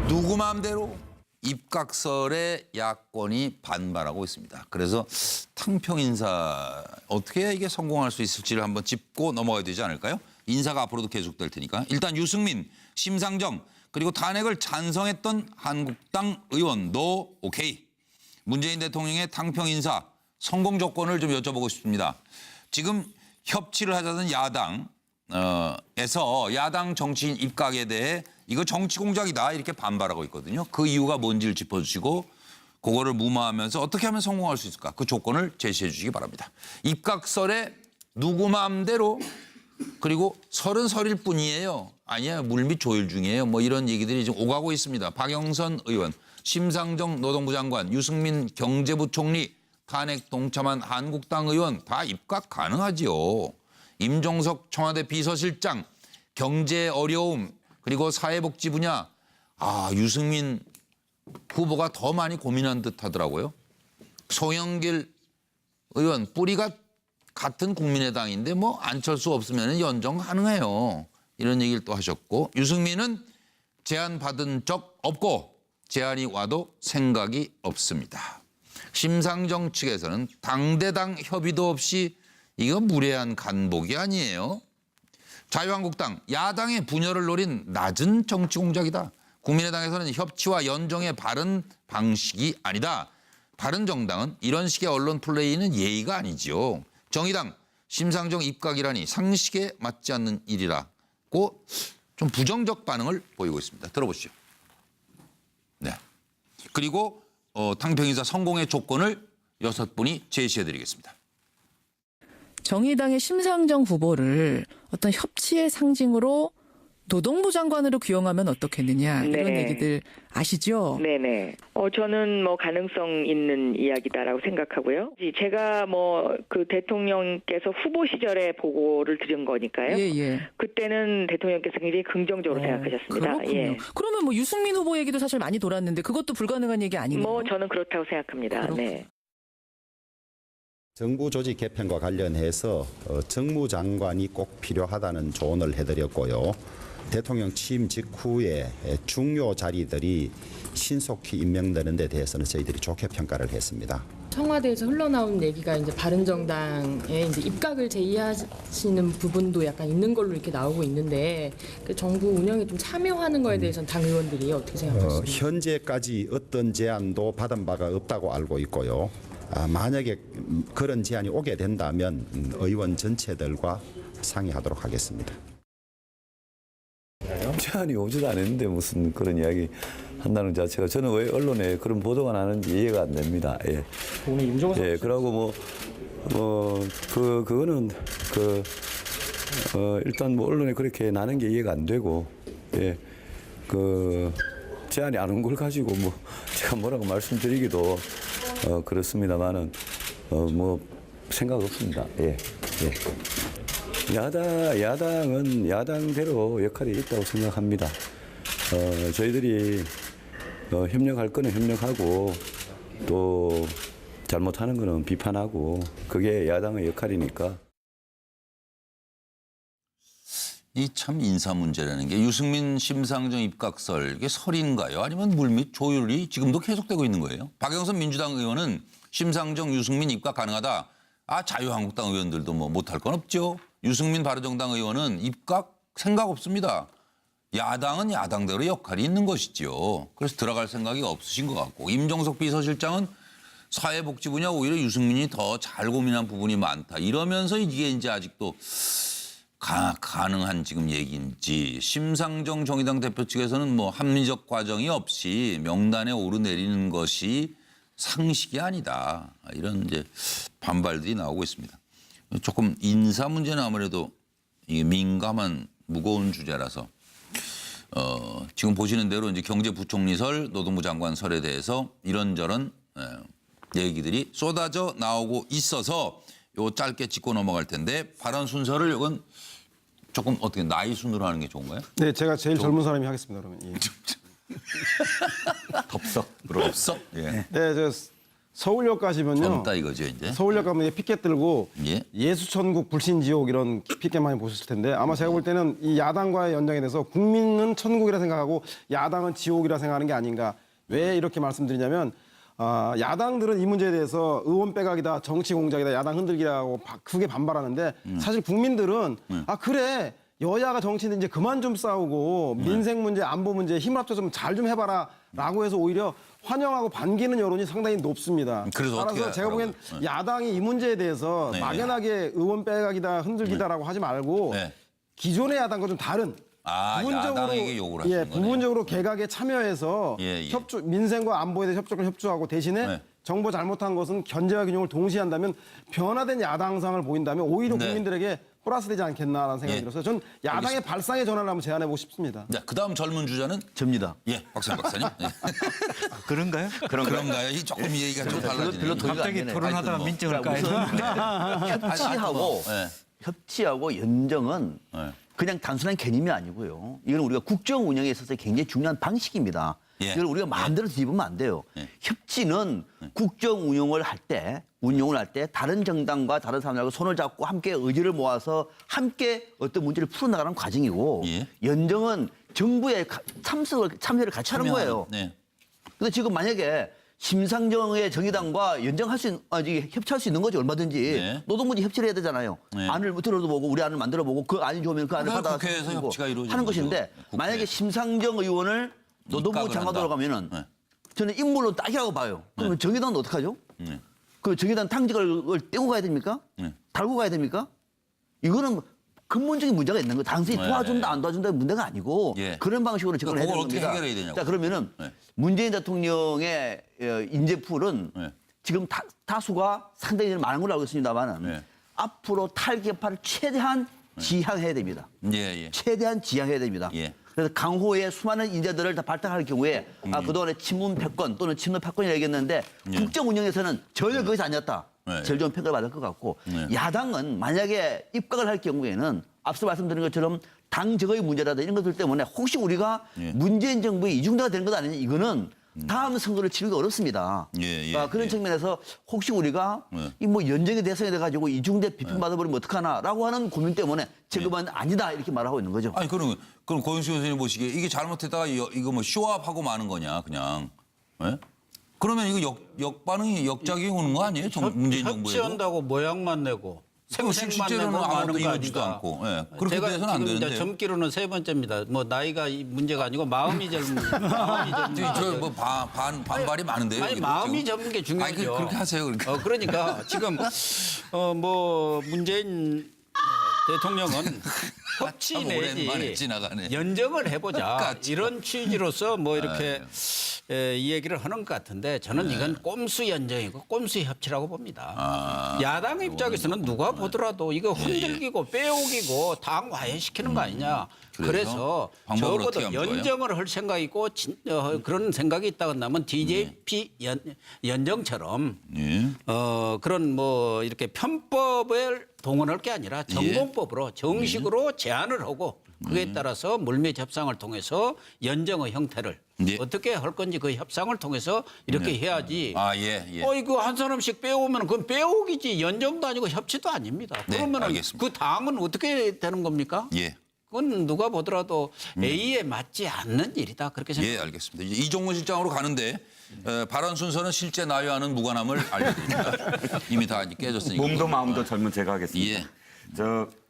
누구 마음대로 입각설에 야권이 반발하고 있습니다. 그래서 탕평 인사 어떻게 해야 이게 성공할 수 있을지를 한번 짚고 넘어가야 되지 않을까요? 인사가 앞으로도 계속될 테니까. 일단 유승민, 심상정 그리고 탄핵을 찬성했던 한국당 의원도 오케이. 문재인 대통령의 탕평 인사 성공 조건을 좀 여쭤보고 싶습니다. 지금 협치를 하자던 야당에서 야당 정치인 입각에 대해 이거 정치 공작이다 이렇게 반발하고 있거든요. 그 이유가 뭔지를 짚어주시고 그거를 무마하면서 어떻게 하면 성공할 수 있을까? 그 조건을 제시해 주시기 바랍니다. 입각설에 누구 마음대로 그리고 설은 설일 뿐이에요. 아니야 물밑 조율 중이에요. 뭐 이런 얘기들이 지금 오가고 있습니다. 박영선 의원, 심상정 노동부 장관, 유승민 경제부총리, 탄핵 동참한 한국당 의원 다 입각 가능하지요. 임종석 청와대 비서실장, 경제 어려움 그리고 사회복지 분야 유승민 후보가 더 많이 고민한 듯 하더라고요. 송영길 의원 뿌리가 같은 국민의당인데 뭐 안철수 없으면 연정 가능해요. 이런 얘기를 또 하셨고 유승민은 제안 받은 적 없고 제안이 와도 생각이 없습니다. 심상정 측에서는 당대당 협의도 없이 이거 무례한 간복이 아니에요. 자유한국당 야당의 분열을 노린 낮은 정치 공작이다. 국민의당에서는 협치와 연정의 바른 방식이 아니다. 바른정당은 이런 식의 언론 플레이는 예의가 아니지요. 정의당 심상정 입각이라니 상식에 맞지 않는 일이라고 좀 부정적 반응을 보이고 있습니다. 들어보시죠. 네. 그리고 탕평인사 성공의 조건을 6분이 제시해드리겠습니다. 정의당의 심상정 후보를 어떤 협치의 상징으로 노동부 장관으로 기용하면 어떻겠느냐 이런 네. 얘기들 아시죠? 네네. 저는 뭐 가능성 있는 이야기다라고 생각하고요. 제가 뭐 그 대통령께서 후보 시절에 보고를 드린 거니까요. 예. 그때는 대통령께서 굉장히 긍정적으로 생각하셨습니다. 그렇군요. 예. 그러면 뭐 유승민 후보 얘기도 사실 많이 돌았는데 그것도 불가능한 얘기 아닌가요? 뭐 저는 그렇다고 생각합니다. 네. 정부 조직 개편과 관련해서 정무장관이 꼭 필요하다는 조언을 해드렸고요. 대통령 취임 직후에 중요 자리들이 신속히 임명되는 데 대해서는 저희들이 좋게 평가를 했습니다. 청와대에서 흘러나온 얘기가 이제 바른정당에 이제 입각을 제의하시는 부분도 약간 있는 걸로 이렇게 나오고 있는데 그 정부 운영에 좀 참여하는 거에 대해서는 당 의원들이 어떻게 생각하십니까? 현재까지 어떤 제안도 받은 바가 없다고 알고 있고요. 만약에 그런 제안이 오게 된다면 의원 전체들과 상의하도록 하겠습니다. 제안이 오지도 않았는데 무슨 그런 이야기 한다는 자체가 저는 왜 언론에 그런 보도가 나는지 이해가 안 됩니다. 예. 오늘 임종석 예, 그러고 그거는 일단 뭐 언론에 그렇게 나는 게 이해가 안 되고, 예, 제안이 안 온 걸 가지고 뭐 제가 뭐라고 말씀드리기도 그렇습니다만은 뭐 생각 없습니다. 예. 야당은 야당대로 역할이 있다고 생각합니다. 저희들이 협력할 거는 협력하고 또 잘못하는 거는 비판하고 그게 야당의 역할이니까. 이 참 인사 문제라는 게 유승민 심상정 입각설 이게 설인가요? 아니면 물밑 조율이 지금도 계속되고 있는 거예요? 박영선 민주당 의원은 심상정 유승민 입각 가능하다. 자유한국당 의원들도 뭐 못할 건 없죠. 유승민 바른정당 의원은 입각 생각 없습니다. 야당은 야당대로 역할이 있는 것이지요. 그래서 들어갈 생각이 없으신 것 같고 임종석 비서실장은 사회복지 분야 오히려 유승민이 더 잘 고민한 부분이 많다. 이러면서 이게 이제 아직도 가능한 지금 얘기인지 심상정 정의당 대표 측에서는 뭐 합리적 과정이 없이 명단에 오르내리는 것이 상식이 아니다. 이런 이제 반발들이 나오고 있습니다. 조금 인사 문제는 아무래도 이게 민감한 무거운 주제라서 지금 보시는 대로 이제 경제부총리설, 노동부 장관설에 대해서 이런저런 얘기들이 쏟아져 나오고 있어서 요 짧게 짚고 넘어갈 텐데 발언 순서를 이건 조금 어떻게 나이 순으로 하는 게 좋은가요? 네, 제가 제일 젊은 사람이 하겠습니다. 그러면. 예. 덥석. 예. 네, 저 서울역 가시면요. 젊다 이거죠 이제. 서울역 가면 이제 피켓 들고 예. 예수천국 불신지옥 이런 피켓 많이 보셨을 텐데 아마 제가 볼 때는 이 야당과의 연장에 대해서 국민은 천국이라 생각하고 야당은 지옥이라 생각하는 게 아닌가. 왜 이렇게 말씀드리냐면 야당들은 이 문제에 대해서 의원 빼가기다, 정치 공작이다, 야당 흔들기라고 크게 반발하는데 사실 국민들은 아 그래 여야가 정치는 이제 그만 좀 싸우고 민생 문제, 안보 문제 힘을 합쳐서 잘 좀 해봐라라고 해서 오히려 환영하고 반기는 여론이 상당히 높습니다. 그래서 따라서 어떻게 제가 보기엔 하라고요? 야당이 이 문제에 대해서 네. 막연하게 의원 빼가기다, 흔들기다라고 하지 말고 네. 기존의 야당과 좀 다른 야당에게 욕을 하시는 거네요. 부분적으로 개각에 참여해서 예. 민생과 안보에 대해 협조하고 대신에 네. 정부 잘못한 것은 견제와 균형을 동시에 한다면 변화된 야당상을 보인다면 오히려 네. 국민들에게 플러스되지 않겠나라는 생각이 예. 들어서 전 야당의 발상의 전환을 한번 제안해 보고 싶습니다. 자, 그다음 젊은 주자는 접니다. 예, 박찬호 박사님. 예. 그런가요? 그런가요? 이 조금 얘기가 좀 달라지네요. 별로 도의가 안 갑자기 되네. 토론하다가 뭐. 민증을 까야 협치하고 예. 협치하고 연정은 예. 그냥 단순한 개념이 아니고요. 이건 우리가 국정 운영에 있어서 굉장히 중요한 방식입니다. 예. 이걸 우리가 마음대로 뒤집으면 안 돼요. 예. 협치는 국정 운영을 할 때 다른 정당과 다른 사람들하고 손을 잡고 함께 의지를 모아서 함께 어떤 문제를 풀어나가는 과정이고 예. 연정은 정부의 참여를 같이 하는 거예요. 네. 근데 지금 만약에 심상정의 정의당과 협치할 수 있는 거죠, 얼마든지. 네. 노동부지 협치를 해야 되잖아요. 네. 안을 들어보고 우리 안을 만들어보고 그 안이 좋으면 그 안을 받아 국회에서 협치가 이루어지는 하는 거죠. 것인데 국회. 만약에 심상정 의원을 노동부 입각을 장관으로 한다. 가면은 네. 저는 인물로 딱이라고 봐요. 그러면 정의당은 어떡하죠? 네. 그 정의당 당직을 떼고 가야 됩니까? 네. 달고 가야 됩니까? 이거는 근본적인 문제가 있는 거예요. 단순히 네. 도와준다 안 도와준다의 문제가 아니고 예. 그런 방식으로 접근을 해야 그걸 되는 어떻게 겁니다. 해결해야 되냐고. 자 그러면은 네. 문재인 대통령의 인재풀은 네. 지금 다수가 상당히 많은 걸로 알고 있습니다만 네. 앞으로 탈기파를 최대한 지향해야 됩니다. 예, 예. 최대한 지향해야 됩니다. 예. 그래서 강호의 수많은 인재들을 다 발탁할 경우에 그동안에 친문 패권 또는 친노 패권이라 얘기했는데 국정 운영에서는 전혀 그것이 아니었다. 네. 제일 좋은 평가를 받을 것 같고 네. 야당은 만약에 입각을 할 경우에는 앞서 말씀드린 것처럼 당 적의 문제라든지 이런 것들 때문에 혹시 우리가 예. 문재인 정부의 이중대가 되는 것 아니냐 이거는 다음 선거를 치르기 어렵습니다. 예, 그런 예. 측면에서 혹시 우리가 예. 이 뭐 연정의 대상이 돼가지고 이중대 비판받아버리면 어떡하나라고 하는 고민 때문에 지금은 아니다 이렇게 말하고 있는 거죠. 아니 그럼 고영수 교수님 보시기에 이게 잘못했다가 이거 뭐 쇼업하고 마는 거냐 그냥. 예? 그러면 이거 역반응이 역작용이 오는 거 아니에요? 문재인 정부에도? 협치한다고 모양만 내고 생색만 실제로는 내고 아무것도 마는 거 이루어지도 아닌가. 않고. 예. 그렇게 제가 돼서는 안 지금 이제 되는데요. 젊기로는 세 번째입니다. 뭐 나이가 문제가 아니고 마음이 젊은 마음이 젊은 저뭐 반발이 많은데요. 아니 여기도 마음이 지금. 젊은 게 중요하죠. 아니, 그렇게 하세요. 그러니까. 그러니까 지금 뭐 문재인 대통령은 협치 참 오랜만에 내지 지나가네. 연정을 해보자 같이. 이런 취지로서 뭐 이렇게 이 얘기를 하는 것 같은데 저는 이건 꼼수 연정이고 꼼수 협치라고 봅니다. 야당 입장에서는 누가 보더라도 이거 흔들기고 빼오기고 당 와해시키는 거 아니냐. 그래서 그래서 방법을 적어도 어떻게 하면 좋아요? 연정을 할 생각이고 그런 생각이 있다고 한다면 DJP 연정처럼 예. 그런 뭐 이렇게 편법을 동원할 게 아니라 전공법으로 정식으로 제안을 하고 그에 따라서 물밑 협상을 통해서 연정의 형태를 예. 어떻게 할 건지 그 협상을 통해서 이렇게 해야지. 예. 이거 한 사람씩 빼오면 그건 빼오기지 연정도 아니고 협치도 아닙니다. 네, 그러면 알겠습니다. 그 당은 어떻게 되는 겁니까? 예. 그건 누가 보더라도 A에 맞지 않는 일이다 그렇게 생각합니다. 예, 알겠습니다. 이제 이종무 실장으로 가는데 발언 순서는 실제 나이와는 무관함을 알려드립니다. 이미 다 깨졌으니까. 몸도 마음도 젊은 제가 하겠습니다. 예.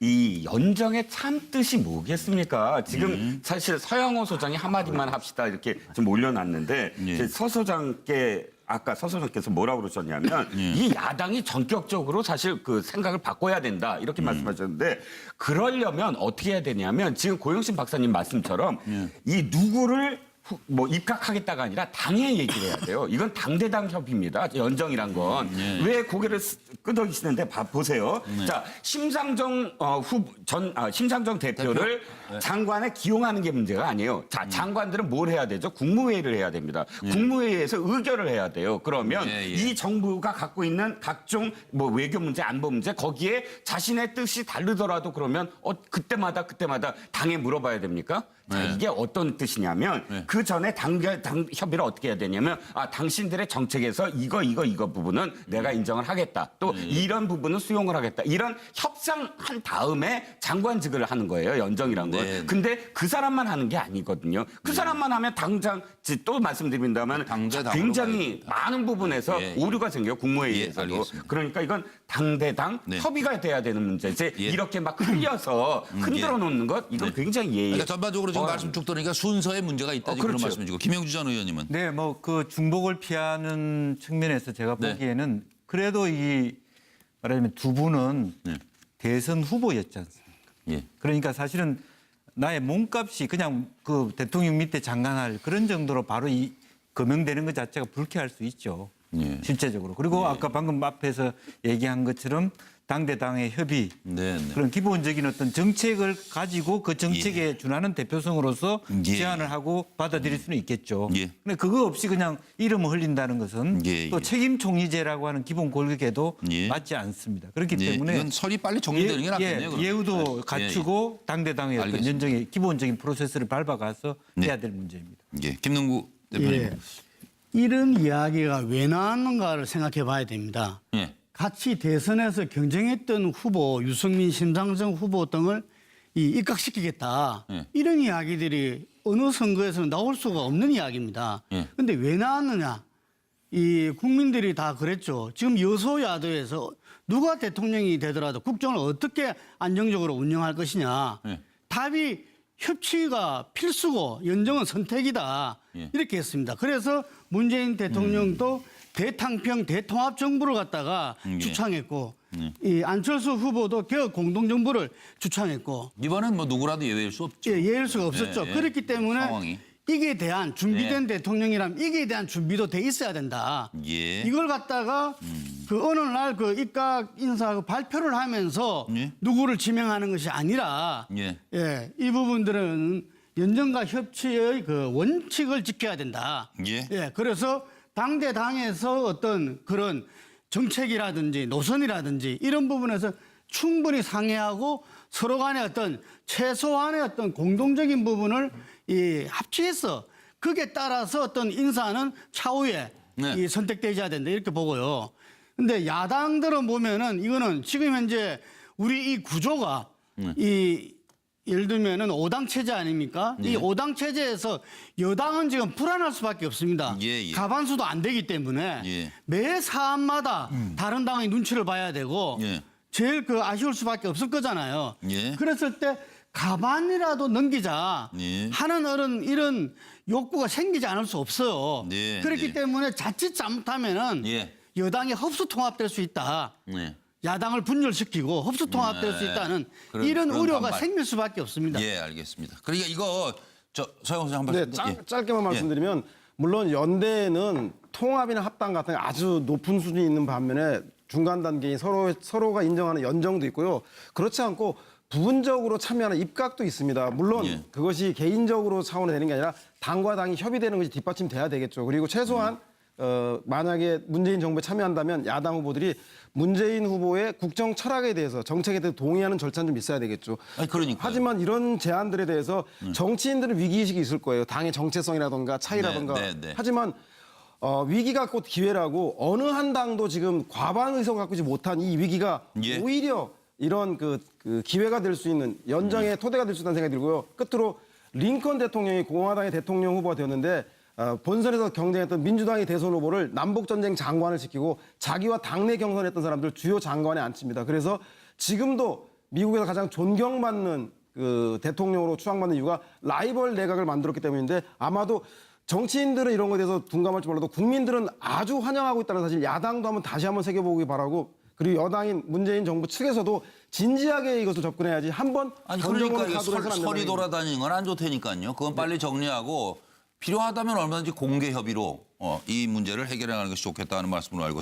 이 연정의 참 뜻이 뭐겠습니까? 지금 사실 서영호 소장이 한마디만 합시다 이렇게 좀 올려놨는데 예. 서 소장께 아까 서 소장께서 뭐라고 그러셨냐면 이 야당이 전격적으로 사실 그 생각을 바꿔야 된다 이렇게 말씀하셨는데 그러려면 어떻게 해야 되냐면 지금 고영신 박사님 말씀처럼 이 누구를 뭐 입각하겠다가 아니라 당의 얘기를 해야 돼요. 이건 당대당 협의입니다. 연정이란 건. 왜 고개를 끄덕이시는데 보세요. 자, 심상정 심상정 대표를 장관에 기용하는 게 문제가 아니에요. 자, 장관들은 뭘 해야 되죠? 국무회의를 해야 됩니다. 국무회의에서 의결을 해야 돼요. 그러면 이 정부가 갖고 있는 각종 뭐 외교 문제, 안보 문제 거기에 자신의 뜻이 다르더라도 그러면 그때마다 당에 물어봐야 됩니까? 자, 이게 어떤 뜻이냐면 그 전에 당 협의를 어떻게 해야 되냐면 당신들의 정책에서 이거 부분은 내가 인정을 하겠다. 또 이런 부분은 수용을 하겠다. 이런 협상한 다음에 장관직을 하는 거예요. 연정이란 거. 근데 그 사람만 하는 게 아니거든요. 그 사람만 하면 당장 또 말씀드린다면 굉장히 많은 부분에서 오류가 생겨요. 국무회의에서도. 그러니까 이건 당대당 협의가 돼야 되는 문제지. 이렇게 막 흘려서 흔들어 놓는 것 이건 굉장히 그러니까 전반적으로 지금 말씀 쭉 들으니까 순서에 문제가 있다 지금 그런 말씀이시고 김영주 전 의원님은 네, 뭐 그 중복을 피하는 측면에서 제가 보기에는 그래도 이 말하자면 두 분은 대선 후보였지 않습니까? 예. 그러니까 사실은 나의 몸값이 그냥 그 대통령 밑에 장관할 그런 정도로 바로 이 거명되는 것 자체가 불쾌할 수 있죠. 예. 실제적으로. 그리고 아까 방금 앞에서 얘기한 것처럼 당대당의 협의 그런 기본적인 어떤 정책을 가지고 그 정책에 준하는 대표성으로서 제안을 하고 받아들일 수는 있겠죠. 근데 그거 없이 그냥 이름을 흘린다는 것은 또 책임 총리제라고 하는 기본 골격에도 맞지 않습니다. 그렇기 때문에 이건 설이 빨리 정리되는 게 낫겠네요. 그러면. 예우도 갖추고 당대당의 어떤 연정의 기본적인 프로세스를 밟아가서 해야 될 문제입니다. 김능구 대표님. 이런 이야기가 왜 나왔는가를 생각해 봐야 됩니다. 같이 대선에서 경쟁했던 후보, 유승민, 심상정 후보 등을 입각시키겠다. 이런 이야기들이 어느 선거에서는 나올 수가 없는 이야기입니다. 그런데 왜 나왔느냐? 이 국민들이 다 그랬죠. 지금 여소야도에서 누가 대통령이 되더라도 국정을 어떻게 안정적으로 운영할 것이냐. 답이 협치가 필수고 연정은 선택이다. 이렇게 했습니다. 그래서 문재인 대통령도 대탕평 대통합 정부를 갖다가 주창했고 이 안철수 후보도 개혁 공동정부를 주창했고 이번엔 뭐 누구라도 예외일 수 없죠. 예외일 수가 없었죠. 그렇기 때문에 상황이. 이게 대한 준비된 대통령이라면 이게 대한 준비도 돼 있어야 된다. 이걸 갖다가 그 어느 날 그 입각 인사 발표를 하면서 누구를 지명하는 것이 아니라 이 부분들은 연정과 협치의 그 원칙을 지켜야 된다. 그래서 당대당에서 어떤 그런 정책이라든지 노선이라든지 이런 부분에서 충분히 상의하고 서로 간의 어떤 최소한의 어떤 공동적인 부분을 합치해서 그게 따라서 어떤 인사는 차후에 이 선택되어야 된다 이렇게 보고요. 근데 야당들은 보면은 이거는 지금 현재 우리 이 구조가 예를 들면은 5당 체제 아닙니까? 이 5당 체제에서 여당은 지금 불안할 수밖에 없습니다. 과반수도 안 되기 때문에 매 사안마다 다른 당의 눈치를 봐야 되고 제일 그 아쉬울 수밖에 없을 거잖아요. 그랬을 때 가반이라도 넘기자 하는 어른 이런 욕구가 생기지 않을 수 없어요. 그렇기 때문에 자칫 잘못하면은 여당이 흡수 통합될 수 있다. 야당을 분열시키고 흡수 통합될 수 있다는 이런 우려가 생길 수밖에 없습니다. 알겠습니다. 그러니까 이거 서영선 한 말씀. 짧게만 말씀드리면 물론 연대는 통합이나 합당 같은 게 아주 높은 수준이 있는 반면에 중간 단계인 서로가 인정하는 연정도 있고요. 그렇지 않고 부분적으로 참여하는 입각도 있습니다. 물론 그것이 개인적으로 차원이 되는 게 아니라 당과 당이 협의되는 것이 뒷받침돼야 되겠죠. 그리고 최소한 만약에 문재인 정부에 참여한다면 야당 후보들이 문재인 후보의 국정 철학에 대해서 정책에 대해서 동의하는 절차는 좀 있어야 되겠죠. 하지만 이런 제안들에 대해서 정치인들은 위기의식이 있을 거예요. 당의 정체성이라든가 차이라든가. 하지만 위기가 곧 기회라고 어느 한 당도 지금 과반 의석을 갖고 있지 못한 이 위기가 오히려 이런 그 기회가 될 수 있는 연정의 토대가 될 수 있다는 생각이 들고요. 끝으로 링컨 대통령이 공화당의 대통령 후보가 되었는데 본선에서 경쟁했던 민주당의 대선 후보를 남북전쟁 장관을 시키고 자기와 당내 경선했던 사람들 주요 장관에 앉힙니다. 그래서 지금도 미국에서 가장 존경받는 그 대통령으로 추앙받는 이유가 라이벌 내각을 만들었기 때문인데 아마도 정치인들은 이런 것에 대해서 둔감할지 몰라도 국민들은 아주 환영하고 있다는 사실 야당도 한번 다시 한번 새겨보기 바라고 그리고 여당인 문재인 정부 측에서도 진지하게 이것을 접근해야지 한번 그러니까 이게 설이 돌아다니는 건 안 좋다니까요. 그건 빨리 정리하고 필요하다면 얼마든지 공개 협의로 이 문제를 해결해 가는 것이 좋겠다는 말씀으로 알고